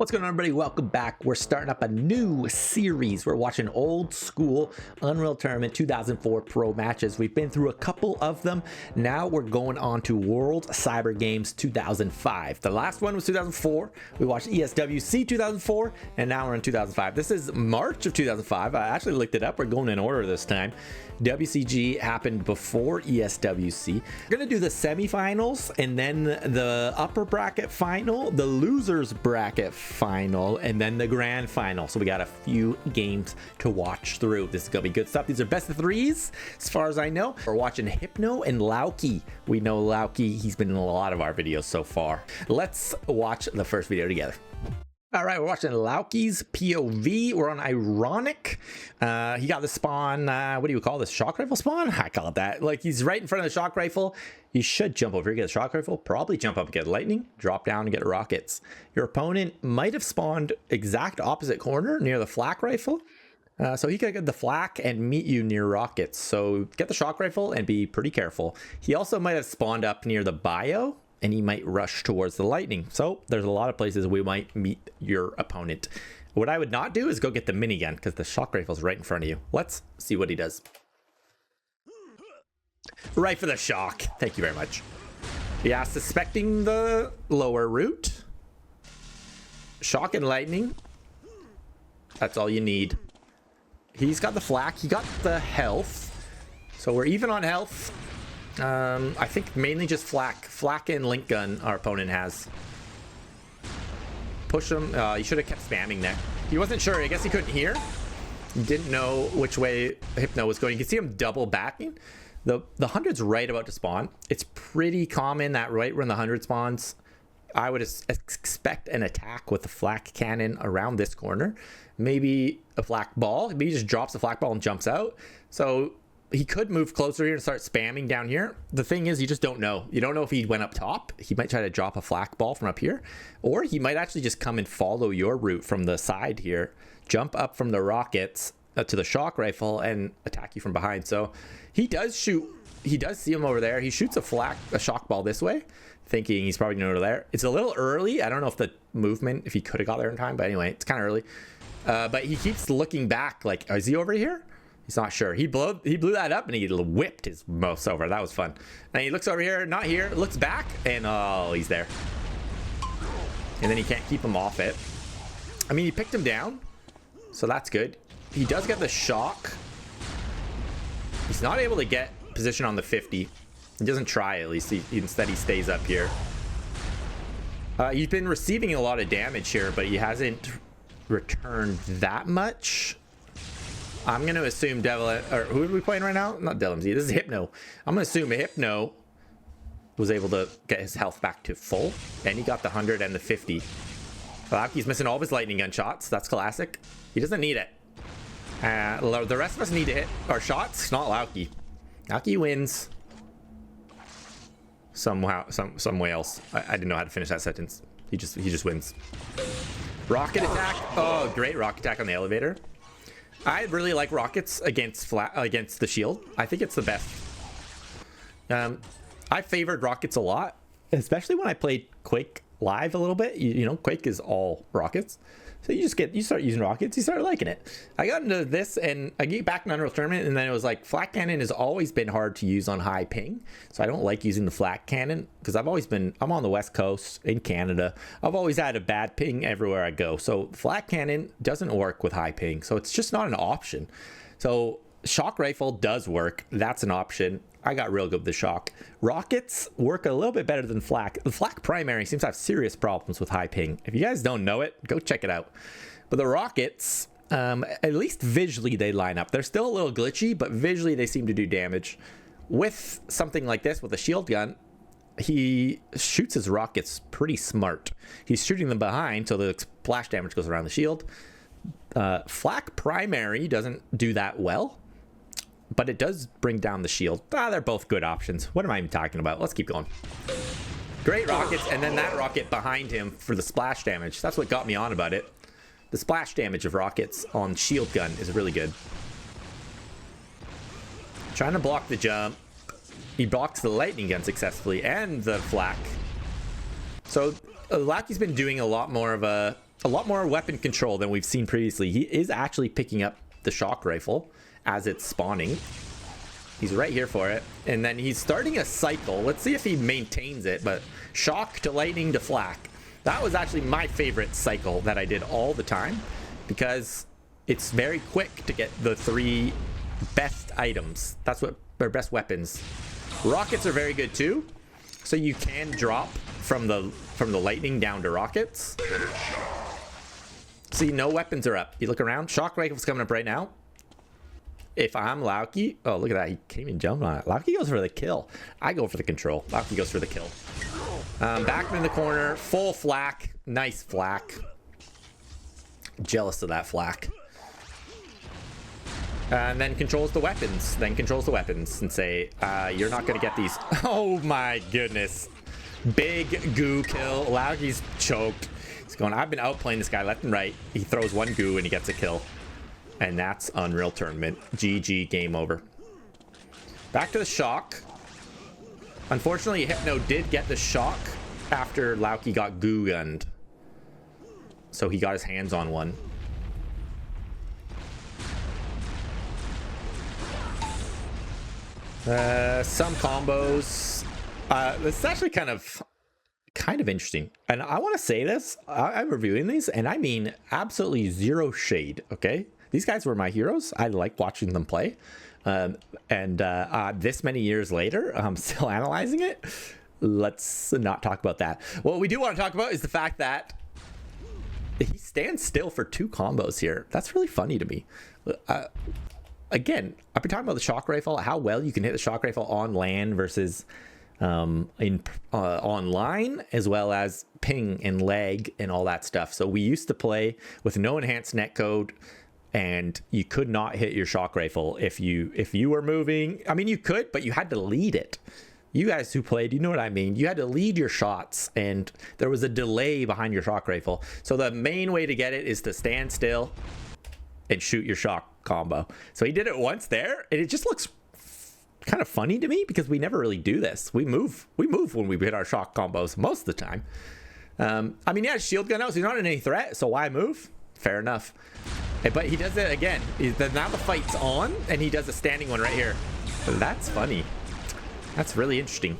What's going on, everybody? Welcome back. We're starting up a new series. We're watching old school Unreal Tournament 2004 pro matches. We've been through a couple of them. Now we're going on to World Cyber Games 2005. The last one was 2004. We watched ESWC 2004, and now we're in 2005. This is March of 2005. I actually looked it up. We're going in order this time. WCG happened before ESWC. We're going to do the semifinals and then the upper bracket final, the losers bracket final, and then the grand final. So we got a few games to watch through. This is going to be good stuff. These are best of threes as far as I know. We're watching Hypno and Lauke. We know Lauke. He's been in a lot of our videos so far. Let's watch the first video together. All right, we're watching Lauke's POV. We're on Ironic. He got the spawn, what do you call this? Shock rifle spawn? I call it that. Like, he's right in front of the shock rifle. You should jump over here, get a shock rifle, probably jump up and get lightning, drop down and get rockets. Your opponent might have spawned exact opposite corner near the flak rifle. So he could get the flak and meet you near rockets. So get the shock rifle and be pretty careful. He also might have spawned up near the bio, and he might rush towards the lightning. So there's a lot of places we might meet your opponent. What I would not do is go get the minigun, because the shock rifle's right in front of you. Let's see what he does. Right for the shock. Thank you very much. Yeah, suspecting the lower route. Shock and lightning. That's all you need. He's got the flak. He got the health. So we're even on health. I think mainly just flak and link gun our opponent has. Push him. He should have kept spamming there. He wasn't sure. I guess he couldn't hear. He didn't know which way Hypno was going. You can see him double backing. The 100's right about to spawn. It's pretty common that right when the 100 spawns, I would expect an attack with the flak cannon around this corner. Maybe a flak ball. Maybe he just drops the flak ball and jumps out. So he could move closer here and start spamming down here. The thing is, you just don't know. You don't know if he went up top. He might try to drop a flak ball from up here, or he might actually just come and follow your route from the side here, jump up from the rockets to the shock rifle and attack you from behind. So he does shoot. He does see him over there. He shoots a shock ball this way, thinking he's probably going to go there. It's a little early. I don't know if the movement, if he could have got there in time, but anyway, it's kind of early. But he keeps looking back like, is he over here? He's not sure. He blew that up and he whipped his mouse over. That was fun. And he looks over here, not here, looks back, and oh, he's there. And then he can't keep him off it. I mean, he picked him down, so that's good. He does get the shock. He's not able to get position on the 50. He doesn't try, at least. Instead, he stays up here. He's been receiving a lot of damage here, but he hasn't returned that much. I'm going to assume or who are we playing right now? Not DLMZ. This is Hypno. I'm going to assume Hypno was able to get his health back to full, and he got the 100 and the 50. Lauke's missing all of his lightning gun shots. That's classic. He doesn't need it. The rest of us need to hit our shots, not Lauke. Lauke wins somehow, some way else. I didn't know how to finish that sentence. He just wins. Rocket attack. Oh, great rocket attack on the elevator. I really like rockets against the shield. I think it's the best. I favored rockets a lot, especially when I played Quake live a little bit. You know, Quake is all rockets. So you start using rockets, you start liking it. I got into this and I get back in Unreal Tournament, and then it was like flak cannon has always been hard to use on high ping. So I don't like using the flak cannon because I'm on the West Coast in Canada. I've always had a bad ping everywhere I go. So flak cannon doesn't work with high ping. So it's just not an option. So shock rifle does work. That's an option. I got real good with the shock. Rockets work a little bit better than flak. The flak primary seems to have serious problems with high ping. If you guys don't know it, go check it out. But the rockets, at least visually they line up. They're still a little glitchy, but visually they seem to do damage. With something like this, with a shield gun, he shoots his rockets pretty smart. He's shooting them behind, so the splash damage goes around the shield. Flak primary doesn't do that well, but it does bring down the shield. They're both good options. What am I even talking about? Let's keep going. Great rockets, and then that rocket behind him for the splash damage. That's what got me on about it. The splash damage of rockets on shield gun is really good. Trying to block the jump. He blocks the lightning gun successfully and the flak. So Lauke's been doing a lot more of a a lot more weapon control than we've seen previously. He is actually picking up the shock rifle as it's spawning. He's right here for it. And then he's starting a cycle. Let's see if he maintains it. But shock to lightning to flak. That was actually my favorite cycle that I did all the time, because it's very quick to get the 3 best items. That's what their best weapons. Rockets are very good too. So you can drop from the lightning down to rockets. See, no weapons are up. You look around. Shock rifle's coming up right now. If I'm Lauke, oh, look at that. He came and jumped on it. Lauke goes for the kill. I go for the control. Lauke goes for the kill. Back in the corner. Full flak. Nice flak. Jealous of that flak. And then controls the weapons. Then controls the weapons and say, you're not going to get these. Oh, my goodness. Big goo kill. Lauke's choked. He's going, I've been outplaying this guy left and right. He throws 1 goo and he gets a kill. And that's Unreal Tournament. GG, game over. Back to the shock. Unfortunately, Hypno did get the shock after Lauke got goo gunned. So he got his hands on one. Some combos. This is actually kind of interesting. And I want to say this. I'm reviewing these, and I mean absolutely zero shade, okay? These guys were my heroes. I like watching them play. This many years later, I'm still analyzing it. Let's not talk about that. What we do want to talk about is the fact that he stands still for 2 combos here. That's really funny to me. Again, I've been talking about the shock rifle, how well you can hit the shock rifle on LAN versus online, as well as ping and lag and all that stuff. So we used to play with no enhanced netcode, and you could not hit your shock rifle if you were moving. I mean, you could, but you had to lead it. You guys who played, you know what I mean. You had to lead your shots, and there was a delay behind your shock rifle. So the main way to get it is to stand still and shoot your shock combo. So he did it once there, and it just looks kind of funny to me because we never really do this. We move when we hit our shock combos most of the time. I mean, yeah, shield gun out, so he's not in any threat, so why move? Fair enough. But he does it again. Now the fight's on, and he does a standing one right here. That's funny. That's really interesting.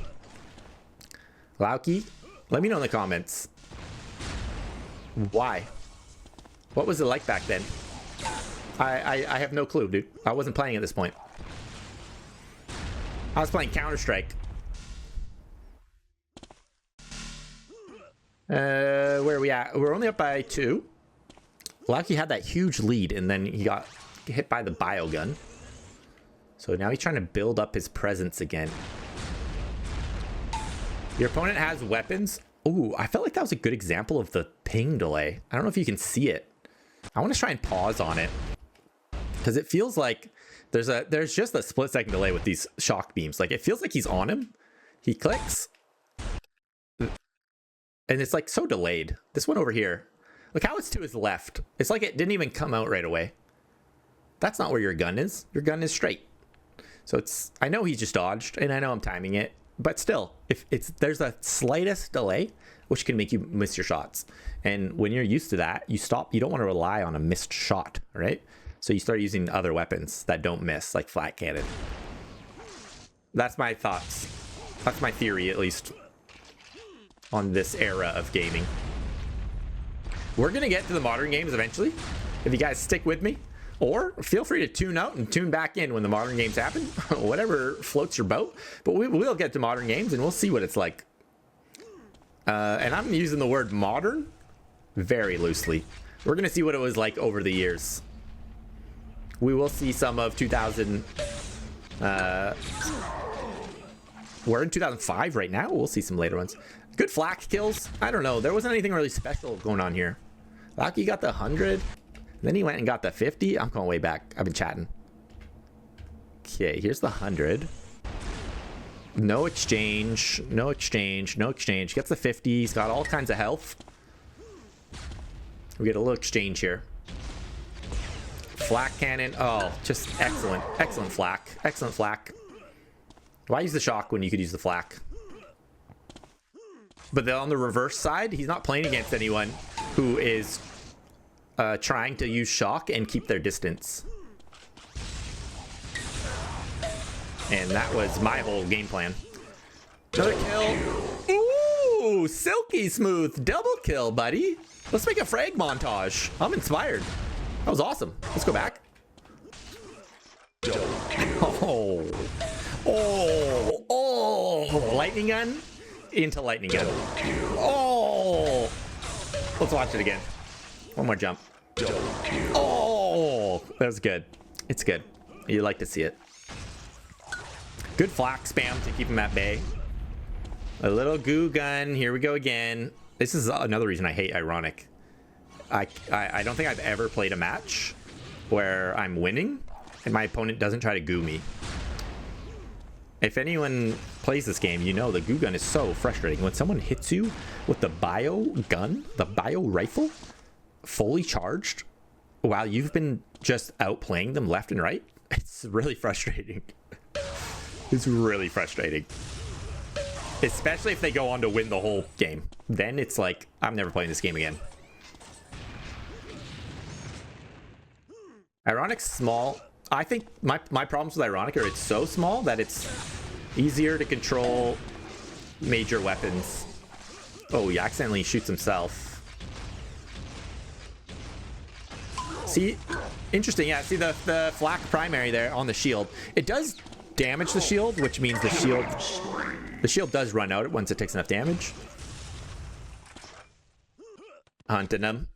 Lauke, let me know in the comments. Why? What was it like back then? I have no clue, dude. I wasn't playing at this point. I was playing Counter-Strike. Where are we at? We're only up by 2. Lauke had that huge lead, and then he got hit by the bio gun. So now he's trying to build up his presence again. Your opponent has weapons. Ooh, I felt like that was a good example of the ping delay. I don't know if you can see it. I want to try and pause on it, because it feels like there's just a split-second delay with these shock beams. Like, it feels like he's on him. He clicks, and it's like so delayed. This one over here. Look how it's to his left. It's like it didn't even come out right away. That's not where your gun is. Your gun is straight. So it's, I know he just dodged, and I know I'm timing it, but still, if there's a slightest delay, which can make you miss your shots. And when you're used to that, you stop. You don't want to rely on a missed shot, right? So you start using other weapons that don't miss, like flat cannon. That's my thoughts. That's my theory, at least, on this era of gaming. We're going to get to the modern games eventually, if you guys stick with me. Or feel free to tune out and tune back in when the modern games happen. Whatever floats your boat. But we'll get to modern games, and we'll see what it's like. And I'm using the word modern very loosely. We're going to see what it was like over the years. We will see some of 2000... we're in 2005 right now. We'll see some later ones. Good flak kills. I don't know. There wasn't anything really special going on here. Lauke got the 100. Then he went and got the 50. I'm going way back. I've been chatting. Okay, here's the 100. No exchange. No exchange. No exchange. Gets the 50. He's got all kinds of health. We get a little exchange here. Flak cannon. Oh, just excellent. Excellent flak. Excellent flak. Why use the shock when you could use the flak? But then on the reverse side, he's not playing against anyone who is trying to use shock and keep their distance. And that was my whole game plan. Another kill. Ooh, silky smooth. Double kill, buddy. Let's make a frag montage. I'm inspired. That was awesome. Let's go back. Oh. Oh. Oh. Lightning gun into lightning gun. Oh. Let's watch it again. One more jump. Oh. That was good. It's good. You like to see it. Good flak spam to keep him at bay. A little goo gun. Here we go again. This is another reason I hate Ironic. I don't think I've ever played a match where I'm winning and my opponent doesn't try to goo me. If anyone plays this game, you know the goo gun is so frustrating. When someone hits you with the bio gun, the bio rifle, fully charged, while you've been just outplaying them left and right, it's really frustrating. It's really frustrating. Especially if they go on to win the whole game. Then it's like, I'm never playing this game again. Ironic's small. I think my problems with Ironic are it's so small that it's easier to control major weapons. Oh, he accidentally shoots himself. See, interesting. Yeah, see the flak primary there on the shield. It does damage the shield, which means the shield does run out once it takes enough damage. Hunting him.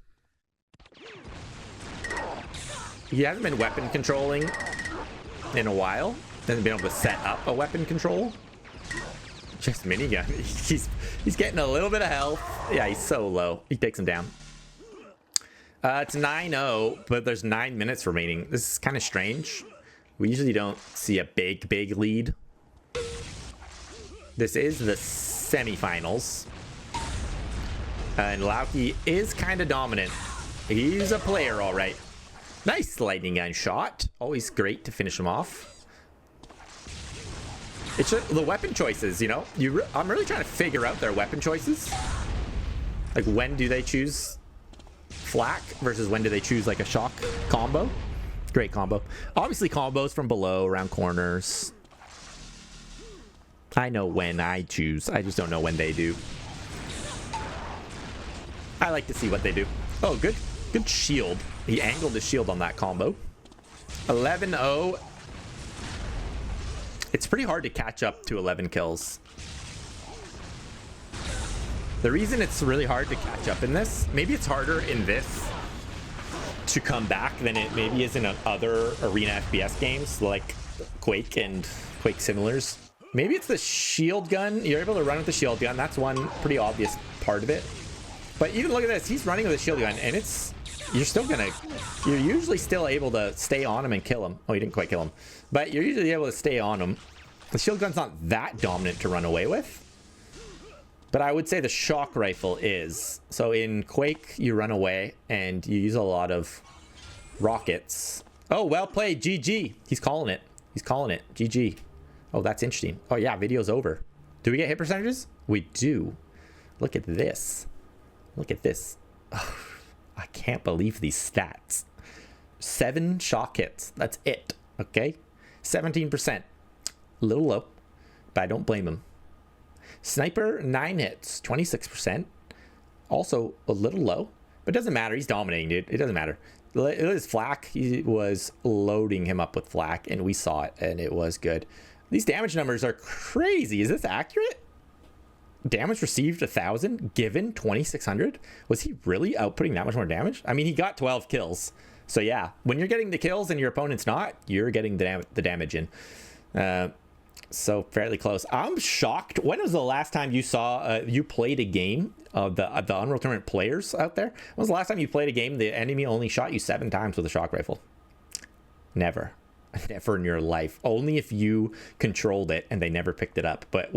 He hasn't been weapon controlling in a while. Hasn't been able to set up a weapon control. Just minigun. He's getting a little bit of health. Yeah, he's so low. He takes him down. It's 9-0, but there's 9 minutes remaining. This is kind of strange. We usually don't see a big lead. This is the semifinals. And Lauke is kind of dominant. He's a player, all right. Nice lightning gun shot. Always great to finish him off. It's just the weapon choices, you know? I'm really trying to figure out their weapon choices. Like, when do they choose flak versus when do they choose, like, a shock combo? Great combo. Obviously combos from below, around corners. I know when I choose. I just don't know when they do. I like to see what they do. Oh, good shield. He angled the shield on that combo. 11-0. It's pretty hard to catch up to 11 kills. The reason it's really hard to catch up in this, maybe it's harder in this to come back than it maybe is in other arena FPS games like Quake and Quake similars. Maybe it's the shield gun. You're able to run with the shield gun. That's one pretty obvious part of it. But even look at this. He's running with a shield gun, and you're usually still able to stay on him and kill him. Oh, you didn't quite kill him. But you're usually able to stay on him. The shield gun's not that dominant to run away with. But I would say the shock rifle is. So in Quake, you run away, and you use a lot of rockets. Oh, well played. GG. He's calling it. He's calling it. GG. Oh, that's interesting. Oh, yeah. Video's over. Do we get hit percentages? We do. Look at this. Look at this. Oh, I can't believe these stats. 7 shock hits. That's it. Okay? 17%. A little low, but I don't blame him. Sniper, 9 hits. 26%. Also a little low, but it doesn't matter. He's dominating, dude. It doesn't matter. It was flak. He was loading him up with flak, and we saw it, and it was good. These damage numbers are crazy. Is this accurate? Damage received 1,000, given 2,600. Was he really outputting that much more damage? I mean, he got 12 kills. So yeah, when you're getting the kills and your opponent's not, you're getting the damage in. So fairly close. I'm shocked. When was the last time you saw you played a game of the Unreal Tournament players out there? When was the last time you played a game the enemy only shot you 7 times with a shock rifle? Never. Never in your life. Only if you controlled it and they never picked it up. But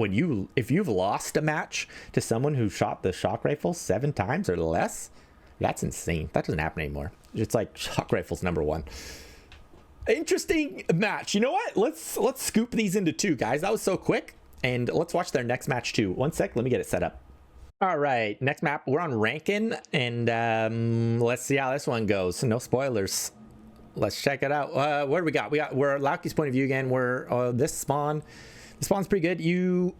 if you've lost a match to someone who shot the shock rifle 7 times or less, that's insane. That doesn't happen anymore. It's like shock rifle's #1. Interesting match. You know what? Let's scoop these into 2, guys. That was so quick. And let's watch their next match too. 1 sec. Let me get it set up. All right, next map, we're on Rankin, and let's see how this one goes. No spoilers. Let's check it out. What do we got? We're Lauke's point of view again. We're this spawn. The spawn's pretty good. You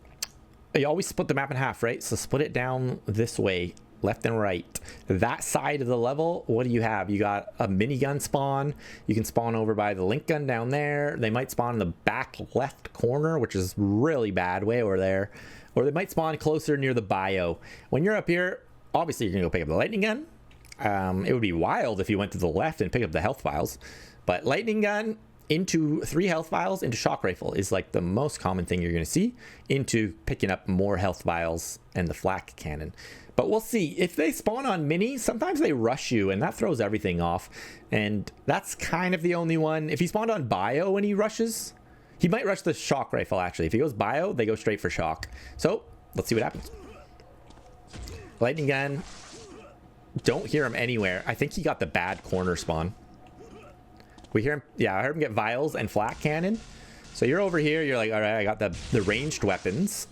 always split the map in half, right? So split it down this way, left and right. That side of the level, what do you have? You got a minigun spawn. You can spawn over by the link gun down there. They might spawn in the back left corner, which is really bad, way over there. Or they might spawn closer near the bio. When you're up here, obviously you're gonna go pick up the lightning gun. It would be wild if you went to the left and pick up the health vials. But lightning gun into 3 health vials into shock rifle is like the most common thing you're gonna see, into picking up more health vials and the flak cannon. But we'll see. If they spawn on mini, sometimes they rush you, and that throws everything off. And that's kind of the only one. If he spawned on bio when he rushes, he might rush the shock rifle, actually. If he goes bio, they go straight for shock. So, let's see what happens. Lightning gun. Don't hear him anywhere. I think he got the bad corner spawn. We hear him. Yeah, I heard him get vials and flak cannon. So you're over here. You're like, all right, I got the ranged weapons.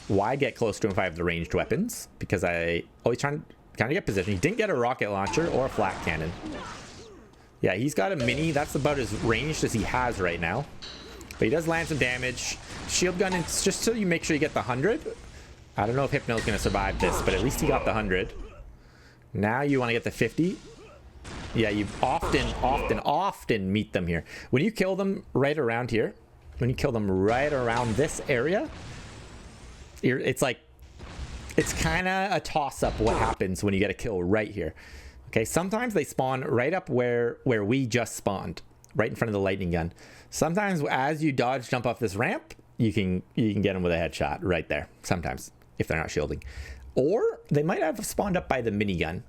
Why get close to him if I have the ranged weapons? Because I always trying to kind of get position. He didn't get a rocket launcher or a flak cannon. Yeah, he's got a mini. That's about as ranged as he has right now. But he does land some damage. Shield gun, it's just so you make sure you get the 100. I don't know if Hypno's going to survive this, but at least he got the 100. Now you want to get the 50. Yeah, you often meet them here. When you kill them right around here, when you kill them right around this area, it's like, it's kind of a toss-up what happens when you get a kill right here. Okay, sometimes they spawn right up where we just spawned, right in front of the lightning gun. Sometimes as you dodge jump off this ramp, you can get them with a headshot right there. Sometimes, if they're not shielding. Or they might have spawned up by the minigun.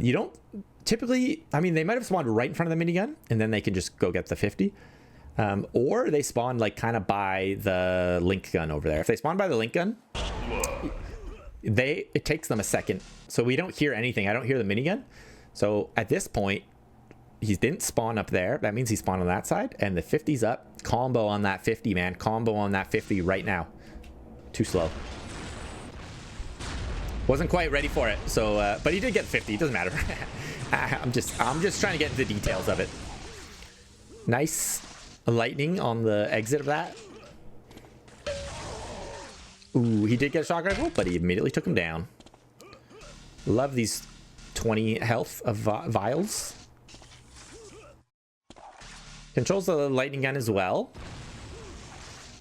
You don't typically, I mean, they might have spawned right in front of the minigun, and then they can just go get the 50. Or they spawn like kind of by the link gun over there. If they spawn by the link gun, it takes them a second. So we don't hear anything. I don't hear the minigun. So at this point, he didn't spawn up there. That means he spawned on that side, and the 50's up. Combo on that 50, man. Combo on that 50 right now. Too slow. Wasn't quite ready for it. So, but he did get 50. It doesn't matter. I'm just trying to get into the details of it. Nice lightning on the exit of that. Ooh, he did get a shock rifle, but he immediately took him down. Love these 20 health of vials. Controls the lightning gun as well.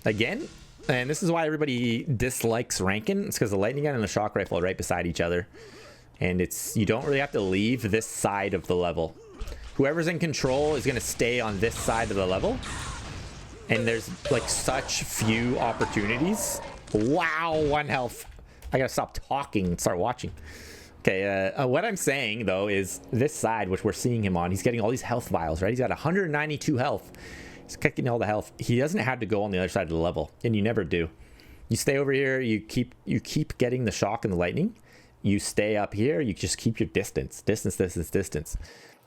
Again, and this is why everybody dislikes Rankin. It's because the lightning gun and the shock rifle are right beside each other. And you don't really have to leave this side of the level. Whoever's in control is going to stay on this side of the level. And there's like such few opportunities. Wow, 1 health. I gotta stop talking and start watching. Okay, what I'm saying though is this side, which we're seeing him on, he's getting all these health vials, right? He's got 192 health. He's kicking all the health. He doesn't have to go on the other side of the level, and you never do. You stay over here. You keep getting the shock and the lightning. You stay up here. You just keep your distance.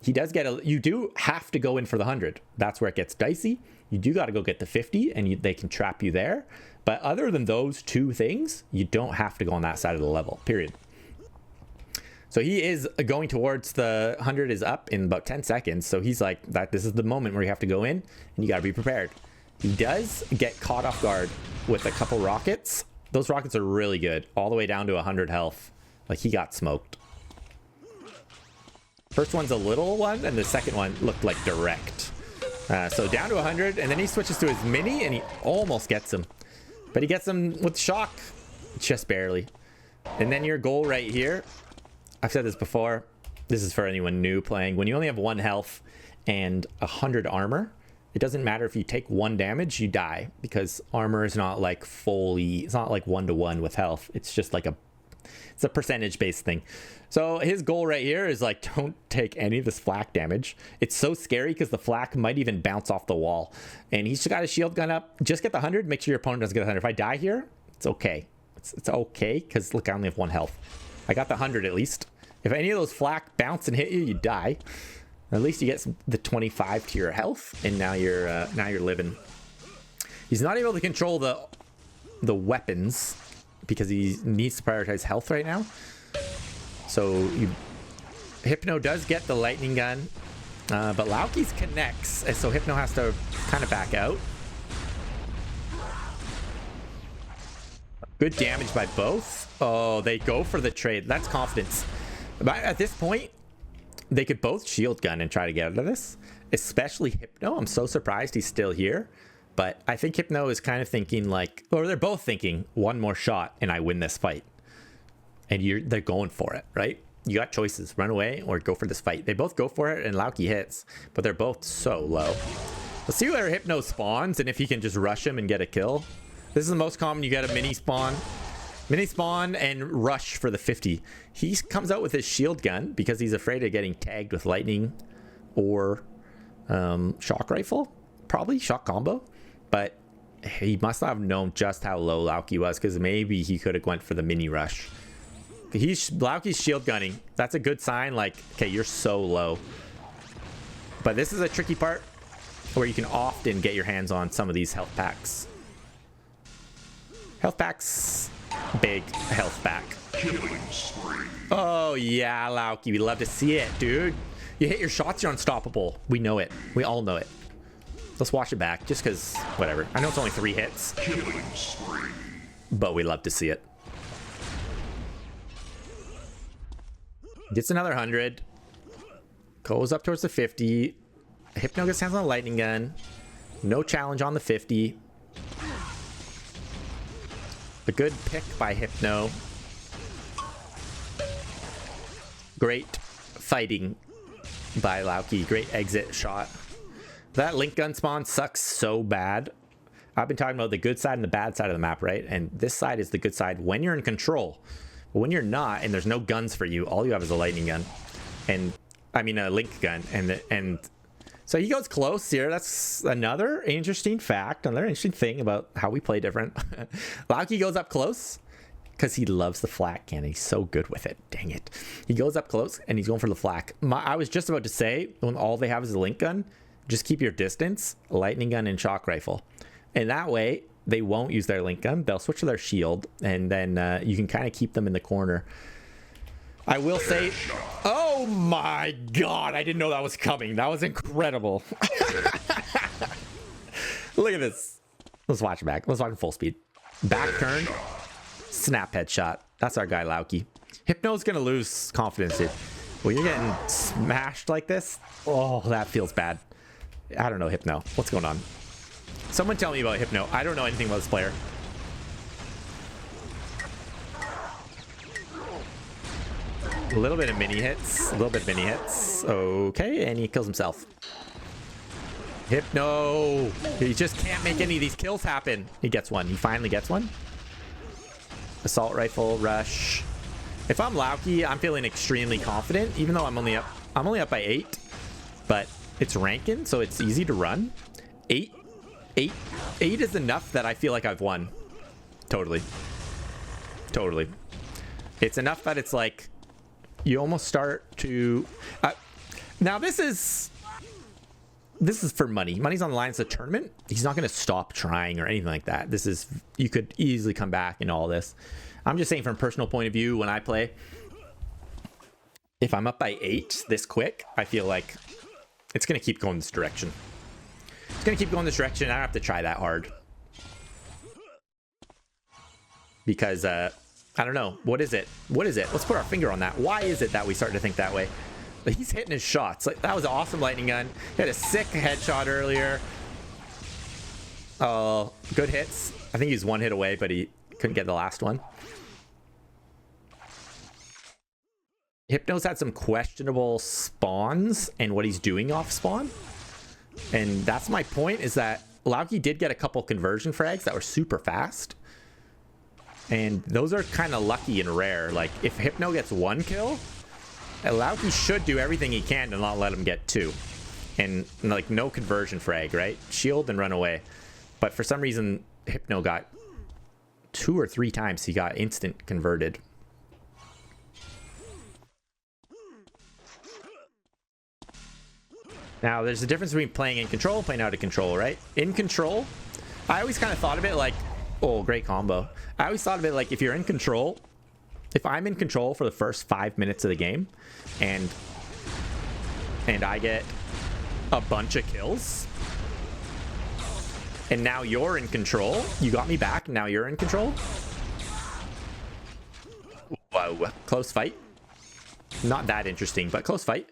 He does get you do have to go in for the 100. That's where it gets dicey. You do got to go get the 50, and they can trap you there. But other than those 2 things, you don't have to go on that side of the level, period. So he is going towards the 100 is up in about 10 seconds. So he's like, this is the moment where you have to go in, and you got to be prepared. He does get caught off guard with a couple rockets. Those rockets are really good, all the way down to 100 health. Like, he got smoked. First one's a little one, and the second one looked like direct. So down to 100, and then he switches to his mini, and he almost gets him. But he gets him with shock, just barely. And then your goal right here, I've said this before, this is for anyone new playing. When you only have 1 health and 100 armor, it doesn't matter if you take 1 damage, you die. Because armor is not like fully, it's not like 1-to-1 with health. It's just like it's a percentage-based thing. So his goal right here is like, don't take any of this flak damage. It's so scary because the flak might even bounce off the wall. And he's just got his shield gun up. Just get the 100. Make sure your opponent doesn't get the 100. If I die here, it's okay. It's okay because, look, I only have 1 health. I got the 100 at least. If any of those flak bounce and hit you, you die. At least you get the 25 to your health, and now you're living. He's not able to control the weapons. because he needs to prioritize health right now. So Hypno does get the lightning gun, but Lauke's connects, and so Hypno has to kind of back out. Good damage by both. Oh, they go for the trade. That's confidence. But at this point, they could both shield gun and try to get out of this, especially Hypno. I'm so surprised he's still here. But I think Hypno is kind of thinking like, or they're both thinking, one more shot and I win this fight. And they're going for it, right? You got choices, run away or go for this fight. They both go for it and Lauke hits, but they're both so low. Let's see where Hypno spawns and if he can just rush him and get a kill. This is the most common. You get a mini spawn and rush for the 50. He comes out with his shield gun because he's afraid of getting tagged with lightning or shock rifle, probably shock combo. But he must not have known just how low Lauke was, because maybe he could have went for the mini rush. Lauke's shield gunning. That's a good sign. Like, okay, you're so low. But this is a tricky part where you can often get your hands on some of these health packs. Health packs, big health pack. Oh yeah, Lauke, we love to see it, dude. You hit your shots, you're unstoppable. We know it. We all know it. Let's watch it back, just because, whatever. I know it's only 3 hits, but we love to see it. Gets another 100. Goes up towards the 50. Hypno gets hands on the lightning gun. No challenge on the 50. A good pick by Hypno. Great fighting by Lauke. Great exit shot. That link gun spawn sucks so bad. I've been talking about the good side and the bad side of the map, right? And this side is the good side when you're in control. But when you're not and there's no guns for you, all you have is a lightning gun. And I mean a link gun. And so he goes close here. That's another interesting fact, another interesting thing about how we play different. Lauke goes up close because he loves the flak cannon. He's so good with it. Dang it. He goes up close and he's going for the flak. I was just about to say, when all they have is a link gun, just keep your distance, lightning gun and shock rifle. And that way, they won't use their link gun. They'll switch to their shield, and then you can kind of keep them in the corner. I will say, oh my God, I didn't know that was coming. That was incredible. Look at this. Let's watch it back. Let's watch it full speed. Back turn, snap headshot. That's our guy, Lauke. Hypno's going to lose confidence here. When you're getting smashed like this, oh, that feels bad. I don't know, Hypno. What's going on? Someone tell me about Hypno. I don't know anything about this player. A little bit of mini hits. A little bit of mini hits. Okay, and he kills himself. Hypno! He just can't make any of these kills happen. He gets one. He finally gets one. Assault rifle, rush. If I'm Lauke, I'm feeling extremely confident, even though I'm only up by 8. But it's Rankin, so it's easy to run. 8 is enough that I feel like I've won. Totally. It's enough that it's like you almost start to now this is for money. Money's on the line. It's a tournament. He's not going to stop trying or anything like that. This is, you could easily come back in all this. I'm just saying from a personal point of view, when I play, if I'm up by 8 this quick, I feel like it's going to keep going this direction. It's going to keep going this direction. I don't have to try that hard. Because, I don't know. What is it? Let's put our finger on that. Why is it that we start to think that way? But he's hitting his shots. Like, that was an awesome lightning gun. He had a sick headshot earlier. Oh, good hits. I think he's 1 hit away, but he couldn't get the last one. Hypno's had some questionable spawns and what he's doing off spawn. And that's my point, is that Lauke did get a couple conversion frags that were super fast. And those are kind of lucky and rare. Like, if Hypno gets 1 kill, Lauke should do everything he can to not let him get 2. And, like, no conversion frag, right? Shield and run away. But for some reason, Hypno got 2 or 3 times he got instant converted. Now, there's a difference between playing in control and playing out of control, right? In control, I always kind of thought of it like, Oh, great combo. I always thought of it like if you're in control, if I'm in control for the first 5 minutes of the game and I get a bunch of kills and now you're in control, you got me back, now you're in control. Whoa, close fight. Not that interesting, but close fight.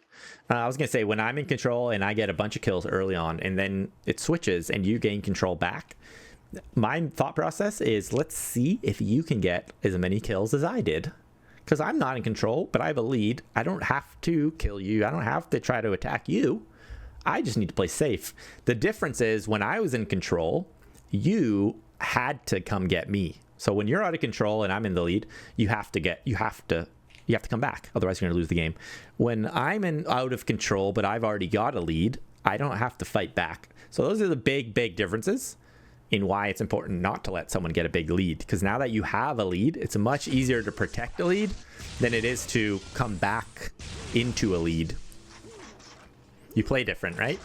I was gonna say, when I'm in control and I get a bunch of kills early on and then it switches and you gain control back, my thought process is, let's see if you can get as many kills as I did, because I'm not in control, but I have a lead. I don't have to kill you. I don't have to try to attack you. I just need to play safe. The difference is when I was in control, you had to come get me. So when you're out of control and I'm in the lead, you have to come back. Otherwise you're gonna lose the game. When I'm out of control, but I've already got a lead, I don't have to fight back. So those are the big differences in why it's important not to let someone get a big lead. Because now that you have a lead, it's much easier to protect a lead than it is to come back into a lead. You play different, right?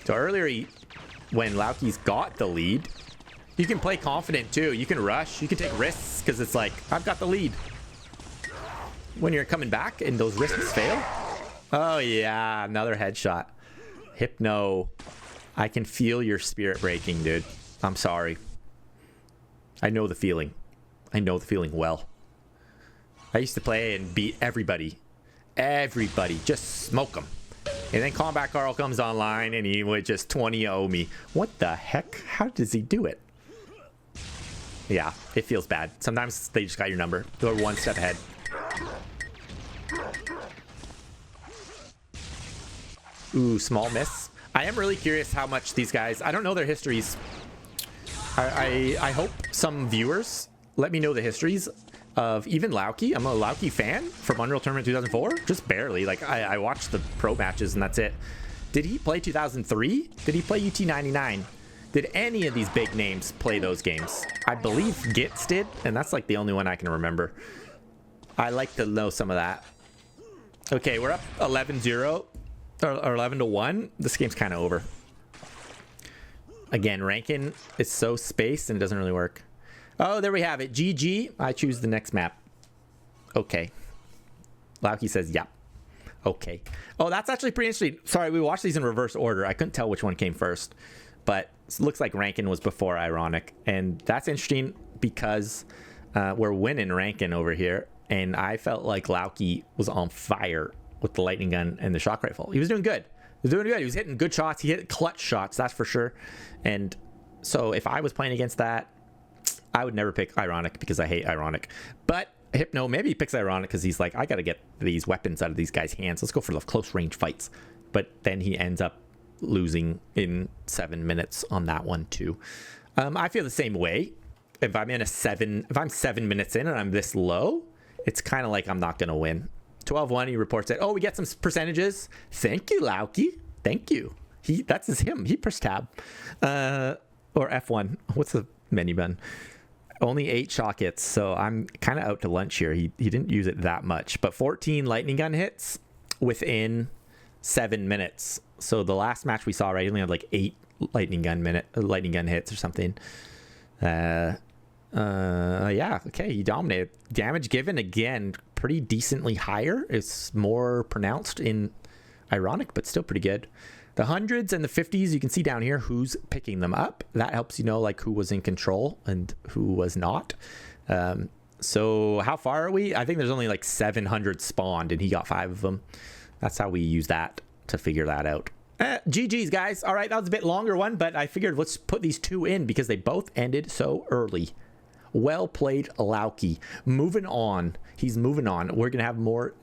So earlier, when Lauke's got the lead, you can play confident too. You can rush, you can take risks, because it's like, I've got the lead. When you're coming back and those risks fail, oh yeah, another headshot. Hypno, I can feel your spirit breaking, dude. I'm sorry. I know the feeling. I know the feeling well. I used to play and beat everybody. Everybody. Just smoke them. And then Combat Carl comes online and he would just 20-0 me. What the heck? How does he do it? Yeah, it feels bad. Sometimes they just got your number. They're one step ahead. Ooh, small miss. I am really curious how much these guys, I don't know their histories. I hope some viewers let me know the histories of even Lauke. I'm a Lauke fan from Unreal Tournament 2004. Just barely. Like, I watched the pro matches and that's it. Did he play 2003? Did he play UT99? Did any of these big names play those games? I believe Gits did, and that's like the only one I can remember. I like to know some of that. Okay, we're up 11-0. Or 11-1. This game's kind of over. Again, Rankin is so spaced and it doesn't really work. Oh, there we have it. GG. I choose the next map. Okay. Lauke says, yeah. Okay. Oh, that's actually pretty interesting. Sorry, we watched these in reverse order. I couldn't tell which one came first. But it looks like Rankin was before Ironic. And that's interesting because we're winning Rankin over here. And I felt like Lauke was on fire with the lightning gun and the shock rifle. He was doing good. He was doing good. He was hitting good shots. He hit clutch shots, that's for sure. And so if I was playing against that, I would never pick Ironic because I hate Ironic. But Hypno, maybe he picks Ironic because he's like, I got to get these weapons out of these guys' hands. Let's go for the close range fights. But then he ends up losing in 7 minutes on that one too. I feel the same way. If I'm 7 minutes in and I'm this low, it's kind of like I'm not going to win. 12-1, he reports it. Oh, we get some percentages. Thank you, Lauke. Thank you. That's him. He pressed tab. Or F1. What's the menu button? Only 8 shock hits, so I'm kind of out to lunch here. He didn't use it that much. But 14 lightning gun hits within 7 minutes. So the last match we saw, right, he only had like 8 lightning gun hits or something. Yeah, okay, he dominated. Damage given, again, pretty decently higher. It's more pronounced in Ironic, but still pretty good. The 100s and the 50s, you can see down here who's picking them up. That helps you know like who was in control and who was not. So how far are we? I think there's only like 700 spawned and he got 5 of them. That's how we use that to figure that out. GG's, guys. All right, that was a bit longer one, but I figured let's put these 2 in because they both ended so early. Well played, Lauke. Moving on. He's moving on. We're going to have more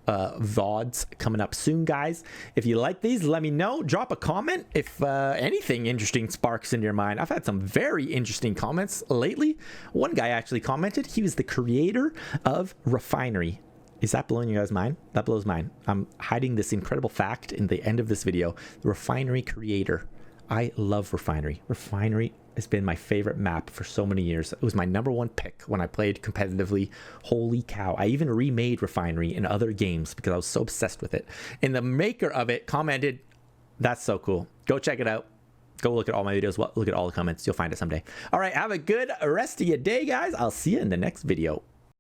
VODs coming up soon, guys. If you like these, let me know. Drop a comment if anything interesting sparks in your mind. I've had some very interesting comments lately. One guy actually commented. He was the creator of Refinery. Is that blowing you guys' mind? That blows mine. I'm hiding this incredible fact in the end of this video. The Refinery creator. I love Refinery. Refinery has been my favorite map for so many years. It was my #1 pick when I played competitively. Holy cow. I even remade Refinery in other games because I was so obsessed with it. And the maker of it commented, that's so cool. Go check it out. Go look at all my videos, look at all the comments. You'll find it someday. All right, have a good rest of your day, guys. I'll see you in the next video.